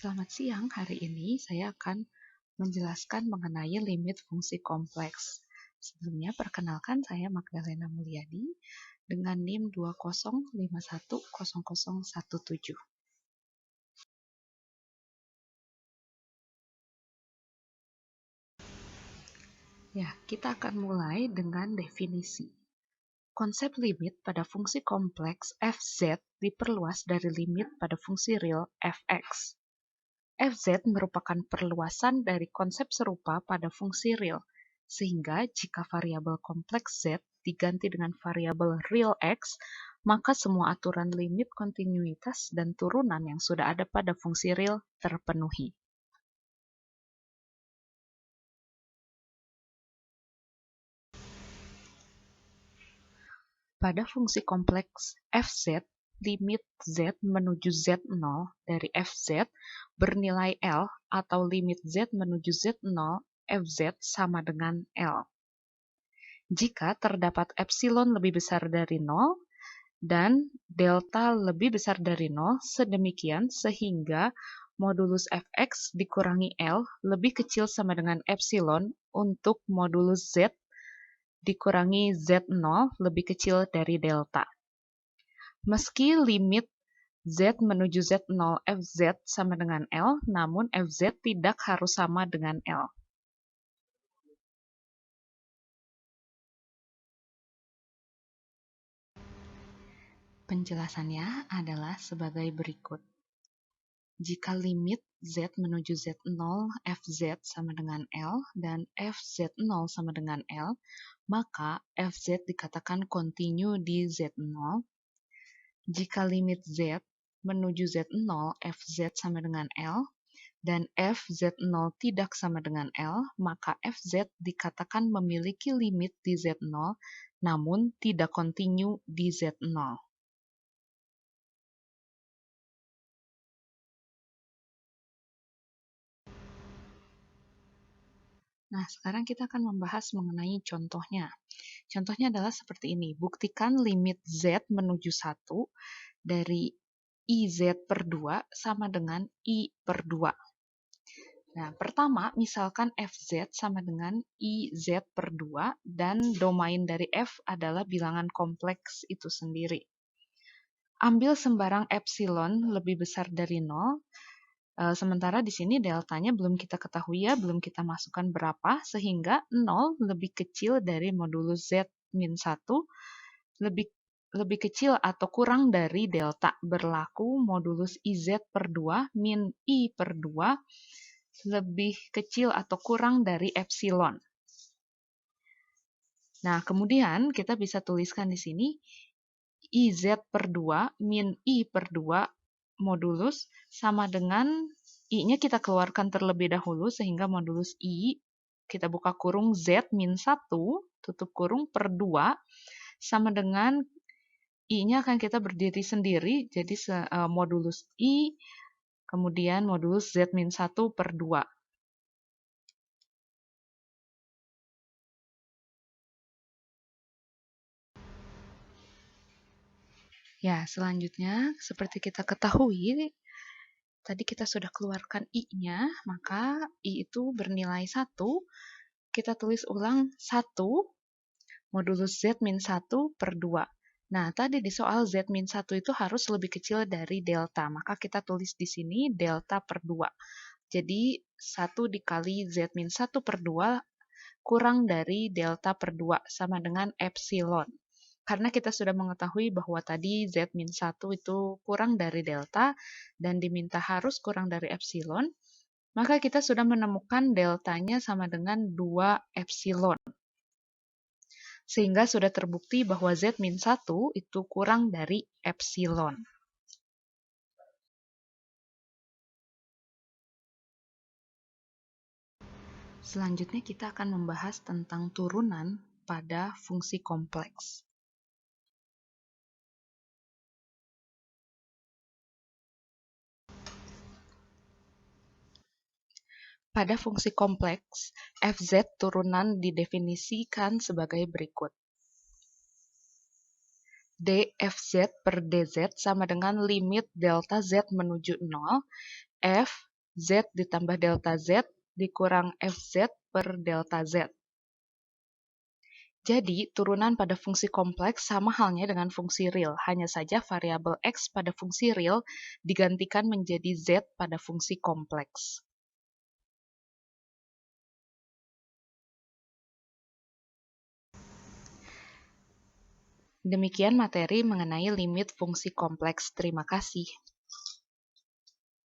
Selamat siang, hari ini saya akan menjelaskan mengenai limit fungsi kompleks. Sebelumnya, perkenalkan saya Magdalena Mulyadi dengan NIM 20510017. Ya, kita akan mulai dengan definisi. Konsep limit pada fungsi kompleks fz diperluas dari limit pada fungsi real fx. Fz merupakan perluasan dari konsep serupa pada fungsi real, sehingga jika variabel kompleks z diganti dengan variabel real x, maka semua aturan limit kontinuitas dan turunan yang sudah ada pada fungsi real terpenuhi. Pada fungsi kompleks fz, limit z menuju z0 dari fz bernilai L atau limit z menuju z0 fz sama dengan L. Jika terdapat epsilon lebih besar dari 0 dan delta lebih besar dari 0, sedemikian sehingga modulus fx dikurangi L lebih kecil sama dengan epsilon untuk modulus z dikurangi z0 lebih kecil dari delta. Meski limit z menuju z0 fz sama dengan L, namun fz tidak harus sama dengan L. Penjelasannya adalah sebagai berikut. Jika limit z menuju z0 fz sama dengan L dan fz0 sama dengan L, maka fz dikatakan kontinu di z0. Jika limit z menuju z0 fz sama dengan L dan fz0 tidak sama dengan L, maka fz dikatakan memiliki limit di z0 namun tidak kontinu di z0. Nah, sekarang kita akan membahas mengenai contohnya. Contohnya adalah seperti ini. Buktikan limit z menuju 1 dari iz per 2 sama dengan i per 2. Nah, pertama, misalkan fz sama dengan iz per 2 dan domain dari f adalah bilangan kompleks itu sendiri. Ambil sembarang epsilon lebih besar dari 0, sementara di sini deltanya belum kita ketahui ya, belum kita masukkan berapa, sehingga 0 lebih kecil dari modulus z min 1, lebih kecil atau kurang dari delta, berlaku modulus iz per 2 min i per 2 lebih kecil atau kurang dari epsilon. Nah, kemudian kita bisa tuliskan di sini iz per 2 min i per 2 modulus sama dengan i-nya kita keluarkan terlebih dahulu sehingga modulus i kita buka kurung z min 1 tutup kurung per 2 sama dengan i-nya akan kita berdiri sendiri jadi modulus i kemudian modulus z min 1 per 2. Ya, selanjutnya seperti kita ketahui, tadi kita sudah keluarkan i-nya, maka i itu bernilai 1. Kita tulis ulang 1 modulus z min 1 per 2. Nah, tadi di soal z min 1 itu harus lebih kecil dari delta, maka kita tulis di sini delta per 2. Jadi, 1 dikali z min 1 per 2 kurang dari delta per 2 sama dengan epsilon. Karena kita sudah mengetahui bahwa tadi z min 1 itu kurang dari delta dan diminta harus kurang dari epsilon, maka kita sudah menemukan deltanya sama dengan 2 epsilon. Sehingga sudah terbukti bahwa z min 1 itu kurang dari epsilon. Selanjutnya kita akan membahas tentang turunan pada fungsi kompleks. Pada fungsi kompleks, fz turunan didefinisikan sebagai berikut. dfz per dz sama dengan limit delta z menuju 0, f Z ditambah delta Z dikurang Fz per delta Z. Jadi, turunan pada fungsi kompleks sama halnya dengan fungsi real, hanya saja variabel X pada fungsi real digantikan menjadi Z pada fungsi kompleks. Demikian materi mengenai limit fungsi kompleks. Terima kasih.